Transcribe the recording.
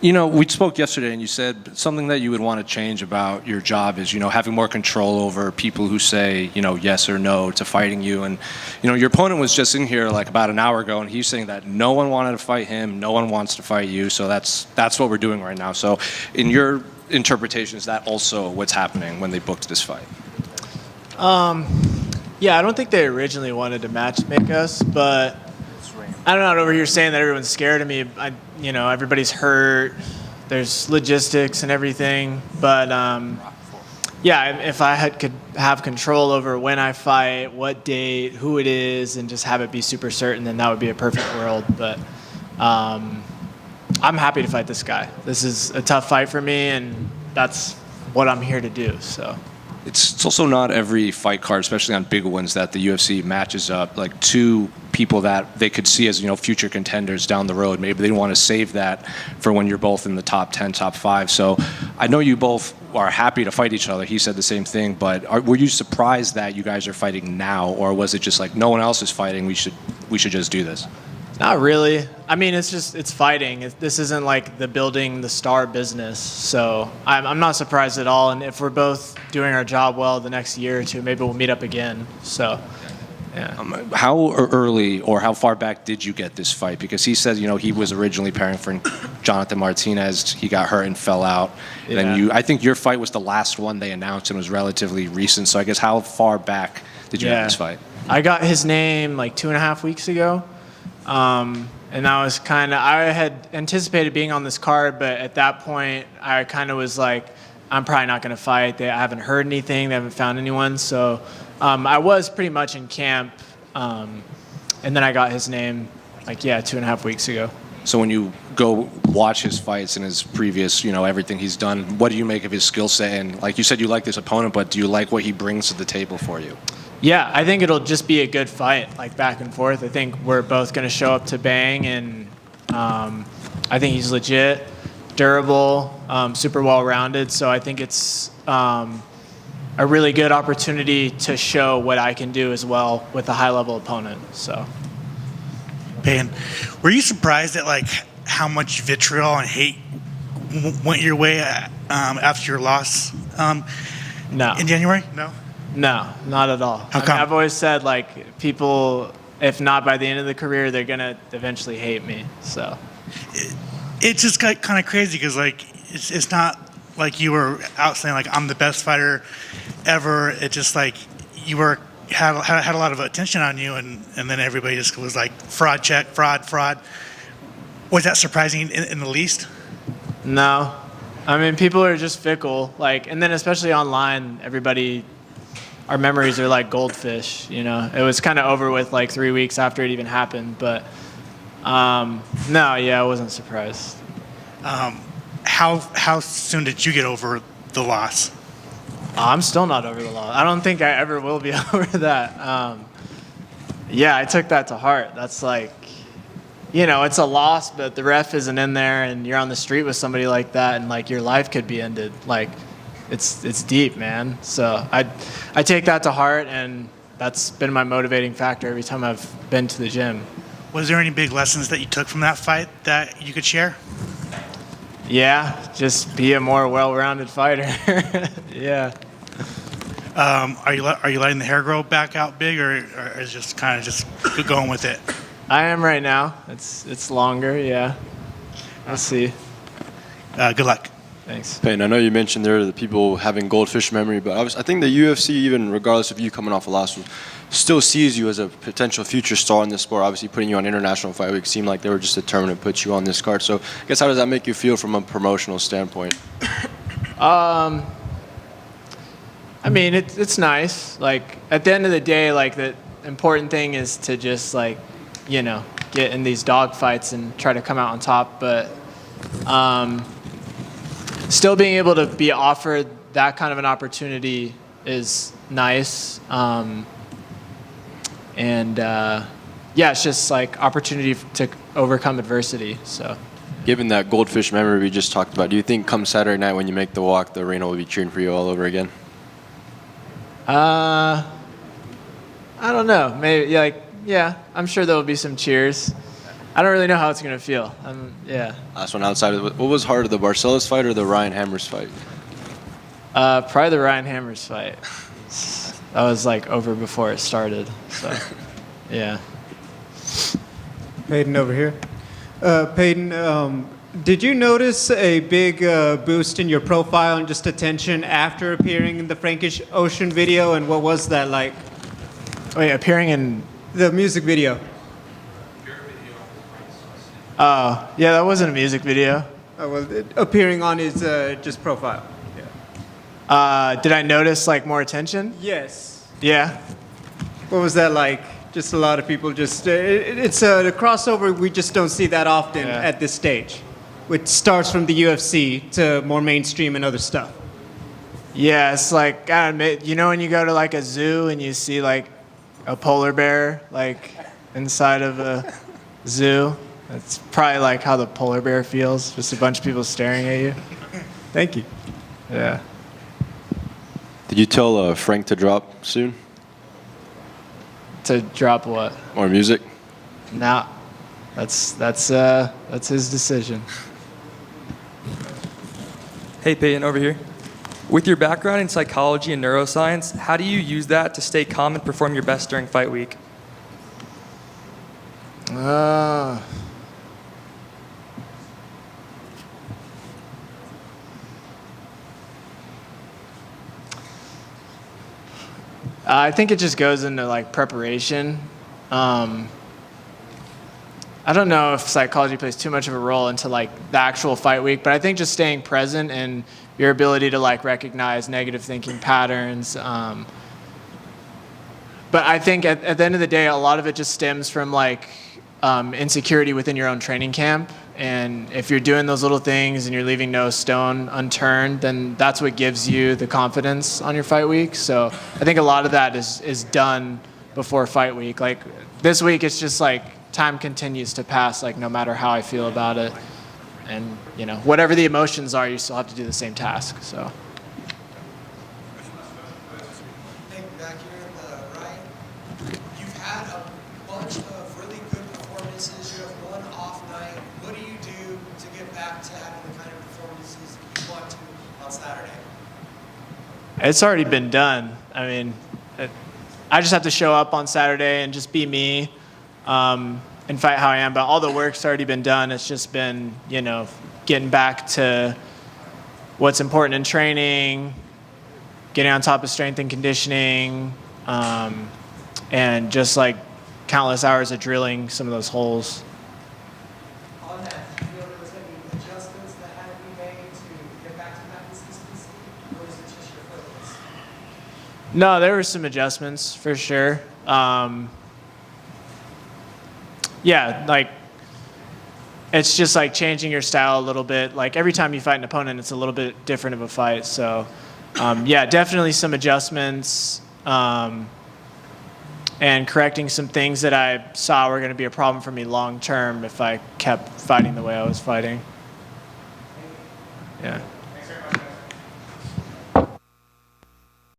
You know, we spoke yesterday, and you said something that you would want to change about your job is, having more control over people who say, yes or no to fighting you. And, your opponent was just in here like about an hour ago, and he's saying that no one wanted to fight him, no one wants to fight you. So that's what we're doing right now. So in your interpretation, is that also what's happening when they booked this fight? Yeah, I don't think they originally wanted to match make us, but I'm not over here saying that everyone's scared of me. Everybody's hurt. There's logistics and everything. But, yeah, if I could have control over when I fight, what date, who it is, and just have it be super certain, then that would be a perfect world. But I'm happy to fight this guy. This is a tough fight for me, and that's what I'm here to do. So. It's also not every fight card, especially on big ones, that the UFC matches up like two people that they could see as future contenders down the road. Maybe they want to save that for when you're both in the top 10, top 5. So I know you both are happy to fight each other. He said the same thing, but were you surprised that you guys are fighting now, or was it just like no one else is fighting? We should just do this. Not really. I mean, it's fighting. This isn't like the building the star business. So I'm not surprised at all. And if we're both doing our job well the next year or two, maybe we'll meet up again. So, yeah. How early or how far back did you get this fight? Because he says, he was originally pairing for Jonathan Martinez. He got hurt and fell out. Yeah. And then I think your fight was the last one they announced and was relatively recent. So I guess how far back did you have this fight? I got his name like 2.5 weeks ago. And I had anticipated being on this card, but at that point, I kind of was like, I'm probably not going to fight. I haven't heard anything. They haven't found anyone. So I was pretty much in camp. And then I got his name 2.5 weeks ago. So when you go watch his fights and his previous, everything he's done, what do you make of his skill set? And like you said, you like this opponent, but do you like what he brings to the table for you? Yeah, I think it'll just be a good fight, like back and forth. I think we're both going to show up to bang, and I think he's legit, durable, super well-rounded. So I think it's a really good opportunity to show what I can do as well with a high-level opponent. So, Payton, were you surprised at how much vitriol and hate went your way after your loss No. in January? No. No, not at all. How come? I've always said people, if not by the end of the career, they're gonna eventually hate me. So It's just kind of crazy because it's not like you were out saying I'm the best fighter ever. It's just you had a lot of attention on you, and then everybody just was like fraud check, fraud. Was that surprising in the least? No, I mean people are just fickle. And then especially online, everybody. Our memories are like goldfish, It was kind of over with 3 weeks after it even happened, but I wasn't surprised. How soon did you get over the loss? I'm still not over the loss. I don't think I ever will be over that. I took that to heart. That's it's a loss, but the ref isn't in there, and you're on the street with somebody like that, and your life could be ended. It's deep, man. So I take that to heart, and that's been my motivating factor every time I've been to the gym. Was there any big lessons that you took from that fight that you could share? Yeah, just be a more well-rounded fighter. Yeah. Are you letting the hair grow back out big, or is just kind of just going with it? I am right now. It's longer. Yeah. We'll see. Good luck. Thanks. Payton, I know you mentioned there the people having goldfish memory, but I think the UFC, even regardless of you coming off a loss, still sees you as a potential future star in this sport. Obviously, putting you on International Fight Week seemed like they were just determined to put you on this card. So, I guess how does that make you feel from a promotional standpoint? I mean, it's nice. At the end of the day, the important thing is to just get in these dog fights and try to come out on top. But still being able to be offered that kind of an opportunity is nice. It's just opportunity to overcome adversity. So, given that goldfish memory we just talked about, do you think come Saturday night when you make the walk, the arena will be cheering for you all over again? I don't know. Maybe I'm sure there will be some cheers. I don't really know how it's gonna feel. Yeah. Last one outside of what was harder, the Barcelos fight or the Ryan Hammers fight? Probably the Ryan Hammers fight. That was like over before it started. So, yeah. Payton over here. Payton, did you notice a big boost in your profile and just attention after appearing in the Frankish Ocean video? And what was that like? Wait, appearing in. The music video. Oh, yeah, that wasn't a music video. Appearing on his just profile. Did I notice like more attention? Yes. Yeah. What was that like? Just a lot of people just. It's a crossover we just don't see that often Yeah. at this stage, which starts from the UFC to more mainstream and other stuff. Yeah, it's like, I don't know, you know when you go to like a zoo and you see like a polar bear like inside of a zoo? That's probably like how the polar bear feels, just a bunch of people staring at you. Thank you. Yeah. Did you tell Frank to drop soon? To drop what? Or music? Nah. That's his decision. Hey, Peyton, over here. With your background in psychology and neuroscience, how do you use that to stay calm and perform your best during fight week? I think it just goes into like preparation. I don't know if psychology plays too much of a role into like the actual fight week, but I think just staying present and your ability to like recognize negative thinking patterns. But I think at the end of the day, a lot of it just stems from like insecurity within your own training camp. And if you're doing those little things and you're leaving no stone unturned, then that's what gives you the confidence on your fight week. So I think a lot of that is done before fight week. Like this week, it's just like time continues to pass, like no matter how I feel about it. And, you know, whatever the emotions are, you still have to do the same task, so. Back here in the right, you've had a bunch of really good performances. You have one off night. What do you do to get back to having the kind of performances you want to on Saturday? It's already been done. I mean, I just have to show up on Saturday and just be me and fight how I am. But all the work's already been done. It's just been, you know, getting back to what's important in training, getting on top of strength and conditioning, and just like countless hours of drilling some of those holes. On that, do you feel there was any adjustments that had to be made to get back to that consistency, or is it just your focus? No, there were some adjustments for sure. Yeah, like it's just like changing your style a little bit. Like every time you fight an opponent, it's a little bit different of a fight. So, yeah, definitely some adjustments and correcting some things that I saw were going to be a problem for me long term if I kept fighting the way I was fighting. Yeah.